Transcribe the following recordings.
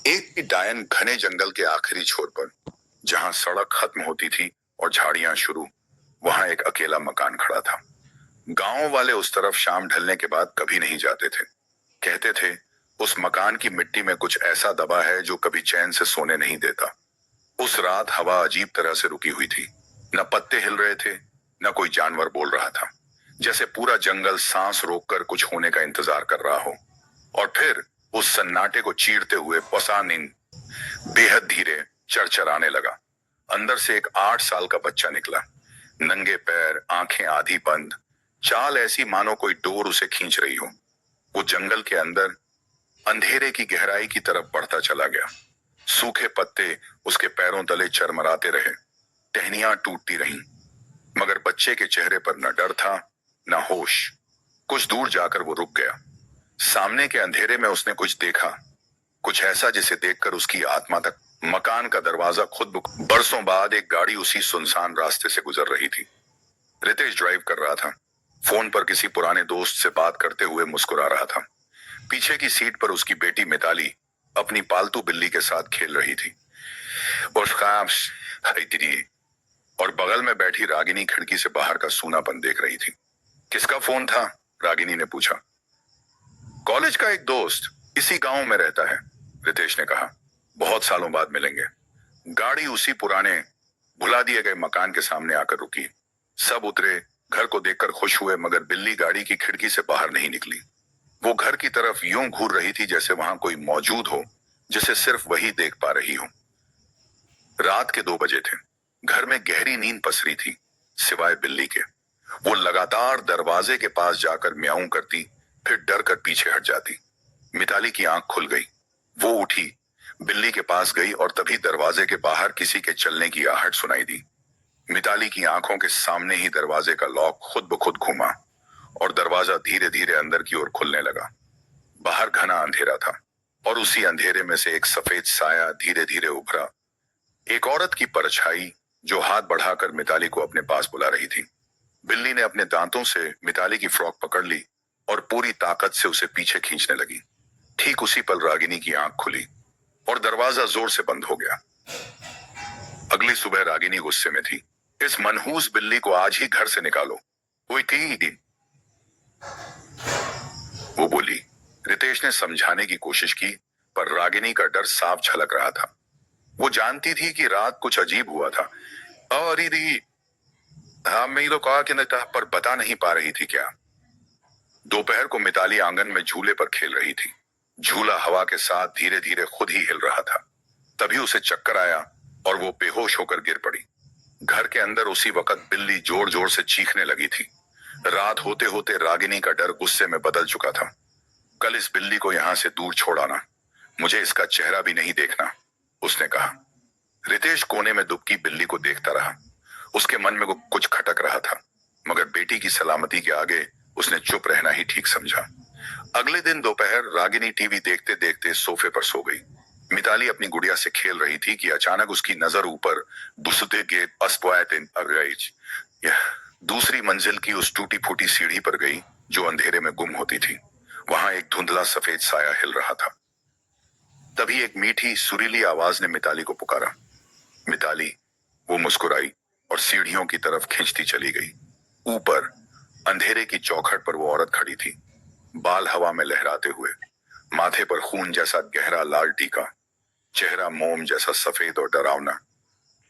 एक डायन घने जंगल के आखिरी छोर पर, जहां सड़क खत्म होती थी और झाड़ियां शुरू, वहां एक अकेला मकान खड़ा था। गांव वाले उस तरफ शाम ढलने के बाद कभी नहीं जाते थे। कहते थे उस मकान की मिट्टी में कुछ ऐसा दबा है जो कभी चैन से सोने नहीं देता। उस रात हवा अजीब तरह से रुकी हुई थी। न पत्ते हिल रहे थे, न कोई जानवर बोल रहा था, जैसे पूरा जंगल सांस रोककर कुछ होने का इंतजार कर रहा हो। और फिर उस सन्नाटे को चीरते हुए पसानीन बेहद धीरे चरचराने लगा। अंदर से एक 8 साल का बच्चा निकला। नंगे पैर, आंखें आधी बंद, चाल ऐसी मानो कोई डोर उसे खींच रही हो। वो जंगल के अंदर अंधेरे की गहराई की तरफ बढ़ता चला गया। सूखे पत्ते उसके पैरों तले चरमराते रहे, टहनियां टूटती रहीं, मगर बच्चे के चेहरे पर न डर था न होश। कुछ दूर जाकर वो रुक गया। सामने के अंधेरे में उसने कुछ देखा, कुछ ऐसा जिसे देखकर उसकी आत्मा तक। मकान का दरवाजा खुद बरसों बाद एक गाड़ी उसी सुनसान रास्ते से गुजर रही थी। रितेश ड्राइव कर रहा था, फोन पर किसी पुराने दोस्त से बात करते हुए मुस्कुरा रहा था। पीछे की सीट पर उसकी बेटी मिताली अपनी पालतू बिल्ली के साथ खेल रही थी। और बगल में बैठी रागिनी खिड़की से बाहर का सूनापन देख रही थी। किसका फोन था? रागिनी ने पूछा। कॉलेज का एक दोस्त, इसी गांव में रहता है, रितेश ने कहा। बहुत सालों बाद मिलेंगे। गाड़ी उसी पुराने भुला दिए गए मकान के सामने आकर रुकी। सब उतरे, घर को देखकर खुश हुए, मगर बिल्ली गाड़ी की खिड़की से बाहर नहीं निकली। वो घर की तरफ यूं घूर रही थी जैसे वहां कोई मौजूद हो, जिसे सिर्फ वही देख पा रही हो। रात के 2 बजे थे। घर में गहरी नींद पसरी थी, सिवाय बिल्ली के। वो लगातार दरवाजे के पास जाकर म्याऊं करती, फिर डर कर पीछे हट जाती। मिताली की आंख खुल गई। वो उठी, बिल्ली के पास गई और तभी दरवाजे के बाहर किसी के चलने की आहट सुनाई दी। मिताली की आंखों के सामने ही दरवाजे का लॉक खुद ब खुद घूमा और दरवाजा धीरे धीरे अंदर की ओर खुलने लगा। बाहर घना अंधेरा था और उसी अंधेरे में से एक सफेद साया धीरे धीरे उभरा। एक औरत की परछाई जो हाथ बढ़ाकर मिताली को अपने पास बुला रही थी। बिल्ली ने अपने दांतों से मिताली की फ्रॉक पकड़ ली और पूरी ताकत से उसे पीछे खींचने लगी। ठीक उसी पल रागिनी की आंख खुली और दरवाजा जोर से बंद हो गया। अगली सुबह रागिनी गुस्से में थी। इस मनहूस बिल्ली को आज ही घर से निकालो। वो बोली। रितेश ने समझाने की कोशिश की, पर रागिनी का डर साफ झलक रहा था। वो जानती थी कि रात कुछ अजीब हुआ था। अरे दी, हाँ मैं तो कहा कि नहीं था, पर बता नहीं पा रही थी क्या। दोपहर को मिताली आंगन में झूले पर खेल रही थी। झूला हवा के साथ धीरे धीरे खुद ही हिल रहा था। तभी उसे चक्कर आया और वो बेहोश होकर गिर पड़ी। घर के अंदर उसी वक्त बिल्ली जोर जोर से चीखने लगी थी। रात होते होते रागिनी का डर गुस्से में बदल चुका था। कल इस बिल्ली को यहां से दूर छोड़ आना, मुझे इसका चेहरा भी नहीं देखना, उसने कहा। रितेश कोने में दुबकी बिल्ली को देखता रहा। उसके मन में कुछ खटक रहा था, मगर बेटी की सलामती के आगे उसने चुप रहना ही ठीक समझा। अगले दिन दोपहर रागिनी टीवी देखते देखते सोफे पर सो गई। मिताली अपनी गुड़िया से खेल रही थी कि अचानक उसकी नजर ऊपर बुसते गेट दूसरी मंजिल की उस टूटी फूटी सीढ़ी पर गई जो अंधेरे में गुम होती थी। वहां एक धुंधला सफेद साया हिल रहा था। तभी एक मीठी सुरीली आवाज ने मिताली को पुकारा। मिताली, वो मुस्कुराई और सीढ़ियों की तरफ खींचती चली गई। ऊपर अंधेरे की चौखट पर वो औरत खड़ी थी, बाल हवा में लहराते हुए, माथे पर खून जैसा गहरा लाल टीका, चेहरा मोम जैसा सफेद और डरावना,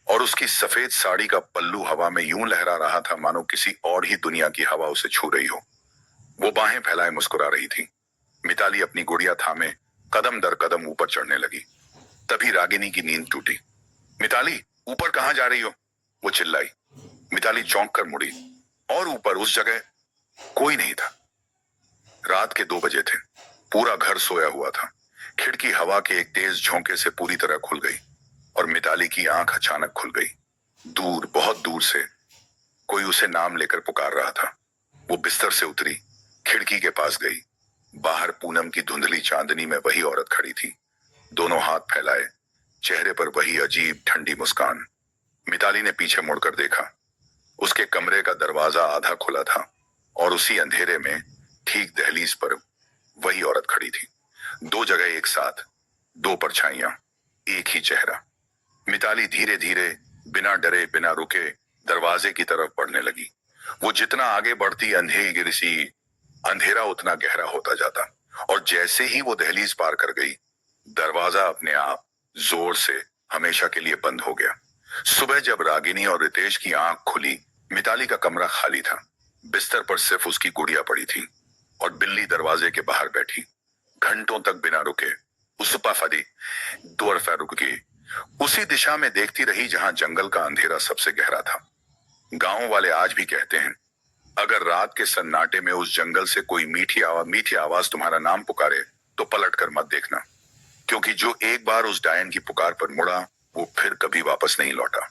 और उसकी सफेद साड़ी का पल्लू हवा में यूं लहरा रहा था मानो किसी और ही दुनिया की हवा उसे छू रही हो। वो बाहें फैलाए मुस्कुरा रही थी। मिताली अपनी गुड़िया थामे कदम दर कदम ऊपर चढ़ने लगी। तभी रागिनी की नींद टूटी। मिताली, ऊपर कहां जा रही हो? वो चिल्लाई। मिताली चौंक कर मुड़ी और ऊपर उस जगह कोई नहीं था। रात के 2 बजे थे। पूरा घर सोया हुआ था। खिड़की हवा के एक तेज झोंके से पूरी तरह खुल गई और मिताली की आंख अचानक खुल गई। दूर, बहुत दूर से कोई उसे नाम लेकर पुकार रहा था। वो बिस्तर से उतरी, खिड़की के पास गई। बाहर पूनम की धुंधली चांदनी में वही औरत खड़ी थी, दोनों हाथ फैलाए, चेहरे पर वही अजीब ठंडी मुस्कान। मिताली ने पीछे मुड़कर देखा। उसके कमरे का दरवाजा आधा खुला था और उसी अंधेरे में ठीक दहलीज पर वही औरत खड़ी थी। 2 जगह एक साथ, दो परछाइयां, एक ही चेहरा। मिताली धीरे धीरे, बिना डरे बिना रुके दरवाजे की तरफ बढ़ने लगी। वो जितना आगे बढ़ती अंधेरा उतना गहरा होता जाता, और जैसे ही वो दहलीज पार कर गई, दरवाजा अपने आप जोर से हमेशा के लिए बंद हो गया। सुबह जब रागिनी और रितेश की आंख खुली, मिताली का कमरा खाली था। बिस्तर पर सिर्फ उसकी गुड़िया पड़ी थी और बिल्ली दरवाजे के बाहर बैठी, घंटों तक बिना रुके उसपा फदी दौड़ रुक गई। उसी दिशा में देखती रही जहां जंगल का अंधेरा सबसे गहरा था। गांव वाले आज भी कहते हैं, अगर रात के सन्नाटे में उस जंगल से कोई मीठी आवाज तुम्हारा नाम पुकारे तो पलट कर मत देखना, क्योंकि जो एक बार उस डायन की पुकार पर मुड़ा वो फिर कभी वापस नहीं लौटा।